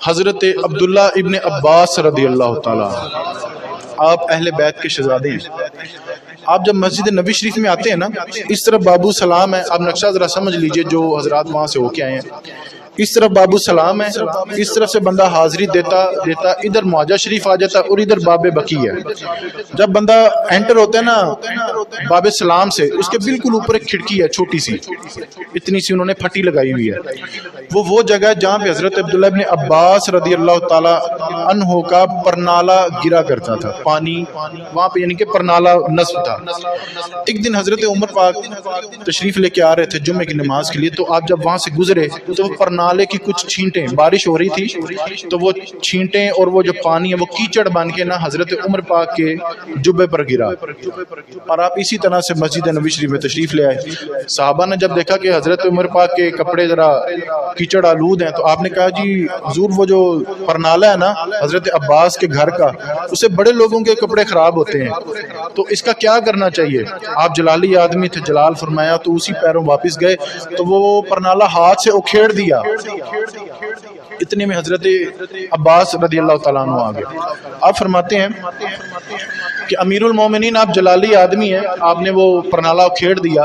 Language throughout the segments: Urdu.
حضرت عبداللہ ابن عباس رضی اللہ تعالیٰ، آپ اہل بیت کے شہزادے ہیں۔ آپ جب مسجد نبی شریف میں آتے ہیں نا، اس طرف بابو سلام ہے، آپ نقشہ ذرا سمجھ لیجئے جو حضرات وہاں سے ہو کے آئے ہیں۔ اس طرف بابو سلام ہے، اس طرف سے بندہ حاضری دیتا ادھر معاجہ شریف آ جاتا اور ادھر باب بقی ہے۔ جب بندہ انٹر ہوتا ہے نا باب سلام سے، اس کے بالکل اوپر ایک کھڑکی ہے چھوٹی سی، اتنی سی انہوں نے پھٹی لگائی ہوئی ہے۔ وہ جگہ ہے جہاں پہ حضرت عبداللہ ابن عباس رضی اللہ تعالی عنہ کا پرنالہ گرا کرتا تھا، پانی وہاں پہ، یعنی کہ پرنالہ نصب تھا۔ ایک دن حضرت عمر پاک تشریف لے کے آ رہے تھے جمعے کی نماز کے لیے، تو آپ جب وہاں سے گزرے تو وہ پرنالے کی کچھ چھینٹیں، بارش ہو رہی تھی تو وہ چھینٹیں اور وہ جو پانی ہے وہ کیچڑ بن کے نا حضرت عمر پاک کے جبے پر گرا، اور آپ اسی طرح سے مسجد نبی شریف میں تشریف لے آئے۔ صحابہ نے جب دیکھا کہ حضرت عمر پاک کے کپڑے ذرا کیچڑ آلود ہیں تو آپ نے کہا جی حضور وہ جو پرنالہ ہے نا حضرت عباس کے گھر کا، اسے بڑے لوگوں کے کپڑے خراب ہوتے ہیں، تو اس کا کیا کرنا چاہیے؟ آپ جلالی آدمی تھے، جلال فرمایا تو اسی پیروں واپس گئے تو وہ پرنالہ ہاتھ سے اکھیڑ دیا۔ اتنے میں حضرت عباس رضی اللہ تعالیٰ عنہ آ گئے۔ آپ فرماتے ہیں کہ امیر المومنین آپ جلالی آدمی ہیں، آپ نے وہ پرنالہ کھیڑ دیا۔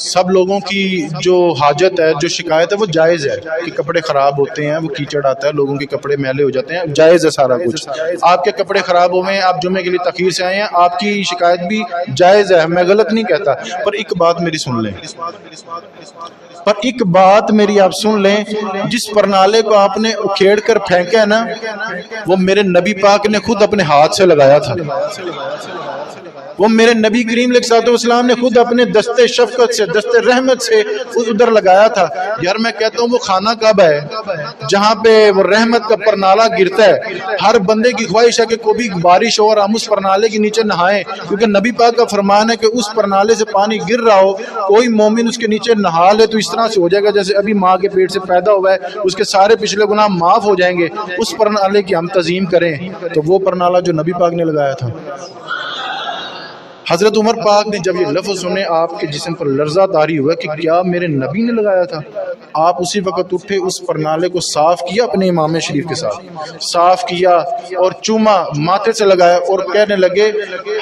سب لوگوں کی جو حاجت ہے، جو شکایت ہے وہ جائز ہے کہ کپڑے خراب ہوتے ہیں، وہ کیچڑ آتا ہے، لوگوں کے کپڑے میلے ہو جاتے ہیں، جائز ہے سارا کچھ۔ آپ کے کپڑے خراب ہوئے ہیں، آپ جمعے کے لیے تاخیر سے آئے ہیں، آپ کی شکایت بھی جائز ہے، میں غلط نہیں کہتا، پر ایک بات میری سن لیں، آپ سن لیں، جس پرنالے کو آپ نے اکھیڑ کر پھینکا ہے نا، وہ میرے نبی پاک نے خود اپنے ہاتھ سے لگایا تھا، وہ میرے نبی کریم علیہ الصلوۃ والسلام نے خود اپنے دستے شفقت سے، دستے رحمت سے ادھر لگایا تھا۔ یار میں کہتا ہوں وہ خانہ کعبہ ہے جہاں پہ وہ رحمت کا پرنالہ گرتا ہے، ہر بندے کی خواہش ہے کہ کوئی بارش ہو اور ہم اس پرنالے کے نیچے نہائیں، کیونکہ نبی پاک کا فرمان ہے کہ اس پرنالے سے پانی گر رہا ہو، کوئی مومن اس کے نیچے نہا لے تو اس طرح سے ہو جائے گا جیسے ابھی ماں کے پیٹ سے پیدا ہوا ہے، اس کے سارے پچھلے گناہ معاف ہو جائیں گے۔ اس پرنالے کی ہم تعظیم کریں۔ تو وہ پرنالہ جو نبی پاک نے لگایا تھا، حضرت عمر پاک نے جب یہ لفظ سنے آپ کے جسم پر لرزہ طاری ہوا کہ کیا میرے نبی نے لگایا تھا؟ آپ اسی وقت اٹھے، اس پرنالے کو صاف کیا اپنے امام شریف کے ساتھ، صاف کیا اور چوما ماتھے سے لگایا اور کہنے لگے،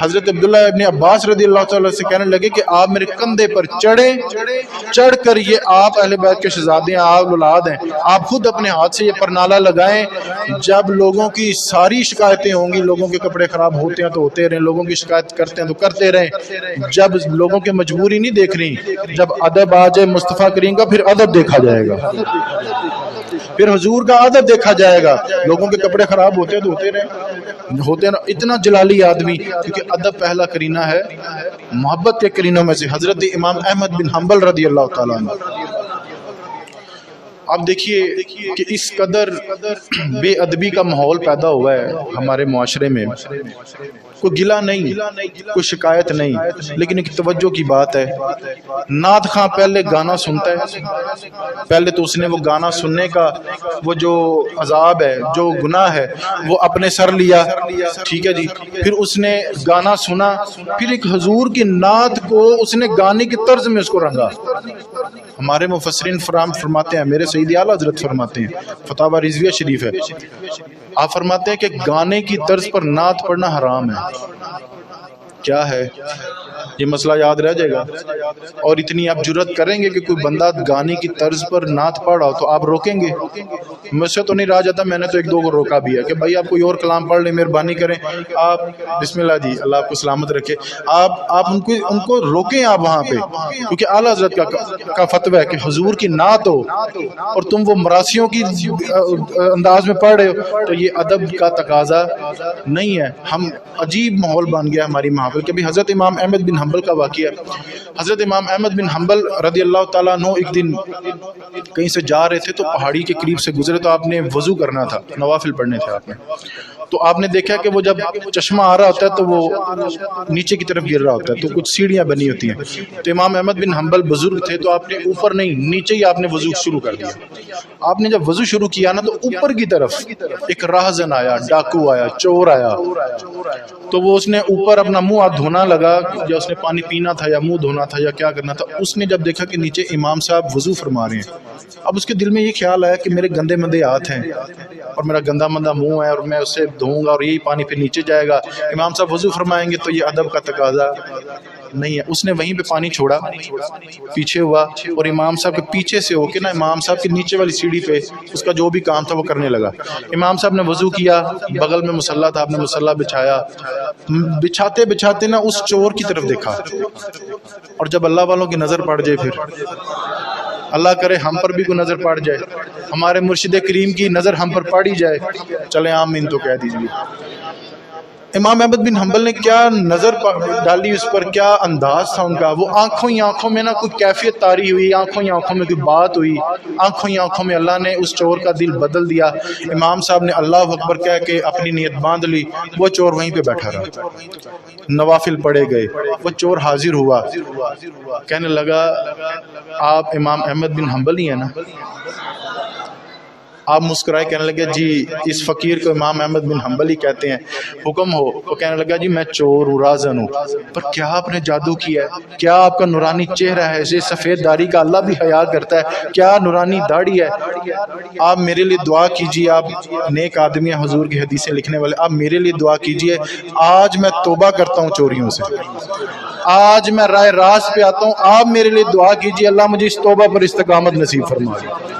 حضرت عبداللہ ابن عباس رضی اللہ تعالیٰ سے کہنے لگے کہ آپ میرے کندھے پر چڑھیں، چڑھ کر یہ آپ اہل بیت کے شہزادے ہیں، آپ اولاد ہیں، آپ خود اپنے ہاتھ سے یہ پرنالہ لگائیں۔ جب لوگوں کی ساری شکایتیں ہوں گی، لوگوں کے کپڑے خراب ہوتے ہیں تو ہوتے رہیں، لوگوں کی شکایت کرتے ہیں تو کرتے رہیں، جب لوگوں کے مجبوری نہیں دیکھ رہی، جب ادب آ جائے مصطفیٰ کریم کا، پھر ادب دیکھا جائے گا، پھر حضور کا ادب دیکھا جائے گا۔ لوگوں کے کپڑے خراب ہوتے ہیں تو ہوتے رہیں، ہوتے ہیں۔ اتنا جلالی آدمی، کیونکہ ادب پہلا کرینہ ہے محبت کے کرینوں میں سے، حضرت امام احمد بن حنبل رضی اللہ تعالیٰ عنہ۔ آپ دیکھیے کہ اس قدر بے ادبی کا ماحول پیدا ہوا ہے ہمارے معاشرے میں، کوئی گلہ نہیں، کوئی شکایت نہیں، لیکن ایک توجہ کی بات ہے، نعت خواں پہلے گانا سنتا ہے، پہلے تو اس نے وہ گانا سننے کا وہ جو عذاب ہے، جو گناہ ہے وہ اپنے سر لیا، ٹھیک ہے جی، پھر اس نے گانا سنا، پھر ایک حضور کی نعت کو اس نے گانے کی طرز میں اس کو رنگا۔ ہمارے مفسرین فرماتے ہیں، میرے سیدی اعلیٰ حضرت فرماتے ہیں، فتاوی رضویہ شریف ہے، آپ فرماتے ہیں کہ گانے کی طرز پر نعت پڑھنا حرام ہے۔ کیا ہے یہ مسئلہ یاد رہ جائے گا، اور اتنی آپ جرت کریں گے کہ کوئی بندہ گانے کی طرز پر نعت پڑھ رہا ہو تو آپ روکیں گے؟ مجھ سے تو نہیں رہا جاتا، میں نے تو ایک دو کو روکا بھی ہے کہ بھائی آپ کوئی اور کلام پڑھ لیں، مہربانی کریں، آپ بسم اللہ جی، اللہ آپ کو سلامت رکھے، آپ ان کو روکیں آپ وہاں پہ، کیونکہ اعلیٰ حضرت کا فتویٰ ہے کہ حضور کی نعت ہو اور تم وہ مراسیوں کی انداز میں پڑھ رہے ہو تو یہ ادب کا تقاضا نہیں ہے۔ ہم عجیب ماحول بن گیا ہماری محافل کے بھی۔ حضرت امام احمد بن حنبل کا واقعہ، حضرت امام احمد بن حنبل رضی اللہ تعالیٰ عنہ ایک دن کہیں سے جا رہے تھے تو پہاڑی کے قریب سے گزرے تو آپ نے وضو کرنا تھا، نوافل پڑھنے تھے آپ نے، تو آپ نے دیکھا کہ وہ جب چشمہ آ رہا ہوتا ہے تو وہ نیچے کی طرف گر رہا ہوتا ہے، تو کچھ سیڑھیاں بنی ہوتی ہیں، تو امام احمد بن حنبل بزرگ تھے تو آپ نے اوپر نہیں نیچے ہی آپ نے وضو شروع کر دیا۔ آپ نے جب وضو شروع کیا نا تو اوپر کی طرف ایک راہزن آیا، ڈاکو آیا، چور آیا، تو وہ اس نے اوپر اپنا منہ ہاتھ دھونا لگا، یا اس نے پانی پینا تھا یا منہ دھونا تھا یا کیا کرنا تھا، اس نے جب دیکھا کہ نیچے امام صاحب وضو فرما رہے ہیں، اب اس کے دل میں یہ خیال آیا کہ میرے گندے مندے ہاتھ ہیں اور میرا گندا مندہ منہ ہے اور میں اسے دھوؤں گا اور یہی پانی پھر نیچے جائے گا، امام صاحب وضو فرمائیں گے تو یہ ادب کا تقاضا نہیں ہے۔ اس نے وہیں پہ پانی چھوڑا، پیچھے ہوا اور امام صاحب کے پیچھے سے ہو کے نا امام صاحب کے نیچے والی سیڑھی پہ اس کا جو بھی کام تھا وہ کرنے لگا۔ امام صاحب نے وضو کیا، بغل میں مصلی تھا، آپ نے مصلی بچھایا، بچھاتے بچھاتے نا اس چور کی طرف دیکھا، اور جب اللہ والوں کی نظر پڑ جائے، پھر اللہ کرے ہم پر بھی کوئی نظر پڑ جائے، ہمارے مرشد کریم کی نظر ہم پر پڑ ہی جائے، چلے آمین تو کہہ دیجیے۔ امام احمد بن حنبل نے کیا نظر ڈالی اس پر، کیا انداز تھا ان کا، وہ آنکھوں ہی آنکھوں میں نا کوئی کیفیت طاری ہوئی، آنکھوں ہی آنکھوں میں کوئی بات ہوئی، آنکھوں ہی آنکھوں میں اللہ نے اس چور کا دل بدل دیا۔ امام صاحب نے اللہ اکبر کہہ کے اپنی نیت باندھ لی، وہ چور وہیں پہ بیٹھا رہا، نوافل پڑھے گئے، وہ چور حاضر ہوا، کہنے لگا آپ امام احمد بن حنبل ہی ہیں نا؟ آپ مسکرائے، کہنے لگے جی اس فقیر کو امام احمد بن حنبل ہی کہتے ہیں، حکم ہو؟ وہ کہنے لگا جی میں چور ہوں، رازن ہوں، پر کیا آپ نے جادو کیا ہے، کیا آپ کا نورانی چہرہ ہے، یہ سفید داڑھی کا اللہ بھی حیا کرتا ہے، کیا نورانی داڑھی ہے، آپ میرے لیے دعا کیجیے، آپ نیک آدمی ہیں حضور کی حدیثیں لکھنے والے، آپ میرے لیے دعا کیجیے، آج میں توبہ کرتا ہوں چوریوں سے، آج میں رائے راست پہ آتا ہوں، آپ میرے لیے دعا کیجیے اللہ مجھے اس توبہ پر استقامت نصیب فرمائے۔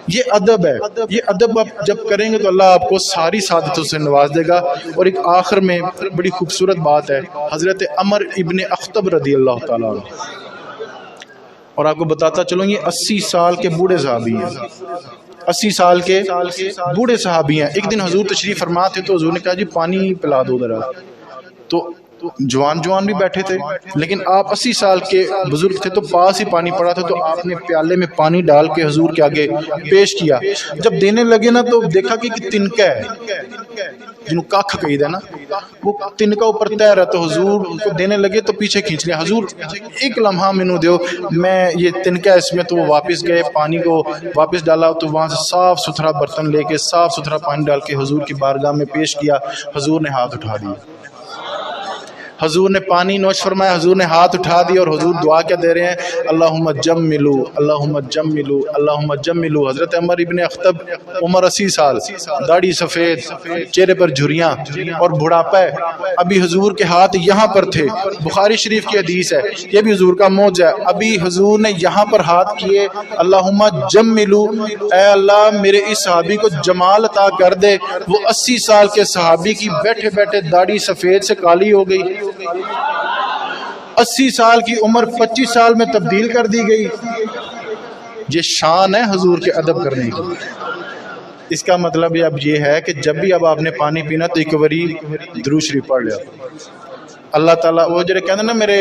یہ ادب ہے، یہ ادب آپ جب کریں گے تو اللہ آپ کو ساری سعادتوں سے نواز دے گا۔ اور ایک آخر میں بڑی خوبصورت بات ہے، حضرت عمر ابن اخطب رضی اللہ تعالیٰ عنہ، اور آپ کو بتاتا چلوں یہ 80 سال کے بوڑھے صحابی ہیں، 80 سال کے بوڑھے صحابی ہیں۔ ایک دن حضور تشریف فرما تھے تو حضور نے کہا جی پانی پلا دو ذرا، تو جوان بھی بیٹھے تھے لیکن آپ 80 سال کے بزرگ تھے تو پاس ہی پانی پڑا تھا، تو آپ نے پیالے میں پانی ڈال کے حضور کے آگے پیش کیا۔ جب دینے لگے نا تو دیکھا کہ تنکا ہے، جنہوں کاکھ کہی دا نا، وہ تنکا اوپر تیر ہے، تو حضور کو دینے لگے تو پیچھے کھینچ لیا، حضور ایک لمحہ مینوں دیو، میں یہ تنکا اس میں، تو وہ واپس گئے، پانی کو واپس ڈالا، تو وہاں سے صاف ستھرا برتن لے کے صاف ستھرا پانی ڈال کے حضور کی بارگاہ میں پیش کیا، حضور نے ہاتھ اٹھا دیا، حضور نے پانی نوش فرمایا، حضور نے ہاتھ اٹھا دی، اور حضور دعا کیا دے رہے ہیں، اللہم جملو اللہم جملو اللہم جملو۔ حضرت عمر ابن اخطب، عمر 80 سال، داڑھی سفید، چہرے پر جھریاں اور بڑھاپا ہے، ابھی حضور کے ہاتھ یہاں پر تھے، بخاری شریف کی حدیث ہے، یہ بھی حضور کا معجزہ ہے، ابھی حضور نے یہاں پر ہاتھ کیے، اللہم جملو، اے اللہ میرے اس صحابی کو جمال عطا کر دے۔ وہ 80 سال کے صحابی کی بیٹھے بیٹھے داڑھی سفید سے کالی ہو گئی، 80 سال کی عمر 25 سال میں تبدیل کر دی گئی۔ یہ شان ہے حضور کے ادب کرنے کی۔ اس کا مطلب اب یہ ہے کہ جب بھی اب آپ نے پانی پینا تو ایک باری درود شریف پڑھ لیا، اللہ تعالیٰ وہ جڑے کہتے ہیں نا میرے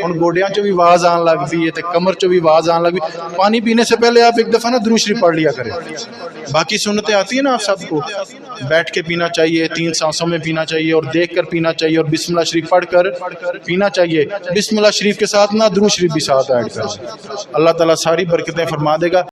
ان گوڈیاں چو بھی آواز آن لگ بھی ہے تے کمر چو بھی آواز آن لگ بھی، پانی پینے سے پہلے آپ ایک دفعہ نا درود شریف پڑھ لیا کریں۔ باقی سنتیں آتی ہیں نا آپ سب کو، بیٹھ کے پینا چاہیے، 3 سانسوں میں پینا چاہیے، اور دیکھ کر پینا چاہیے، اور بسم اللہ شریف پڑھ کر پینا چاہیے، بسم اللہ شریف کے ساتھ نا درود شریف بھی ساتھ ایڈ کر دیں، اللہ تعالیٰ ساری برکتیں فرما دے گا۔